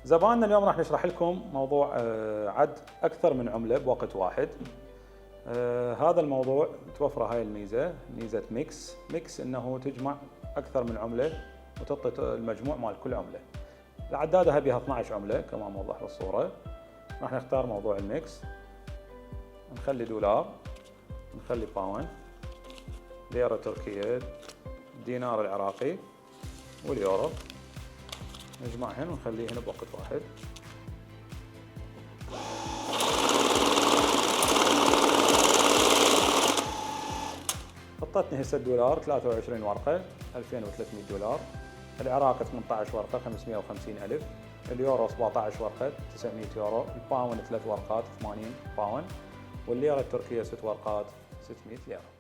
زبائننا اليوم راح نشرح لكم موضوع عد أكثر من عملة بوقت واحد. هذا الموضوع توفره هاي الميزة، ميزة ميكس إنه تجمع أكثر من عملة وتعطي المجموع مال كل عملة. العدادة هاي بها 12 عملة كما موضح بالصورة. راح نختار موضوع الميكس، نخلي دولار، نخلي باوند، ليرة تركية، الدينار العراقي واليورو، نجمعهن ونخليهن بوقت واحد. حطتني هسه الدولار 23 ورقة 2300 دولار، العراقي 18 ورقة 550 ألف، اليورو 17 ورقة 900 يورو، الباوند 3 ورقات 80 باوند، والليرة التركية 6 ورقات 600 ليرة.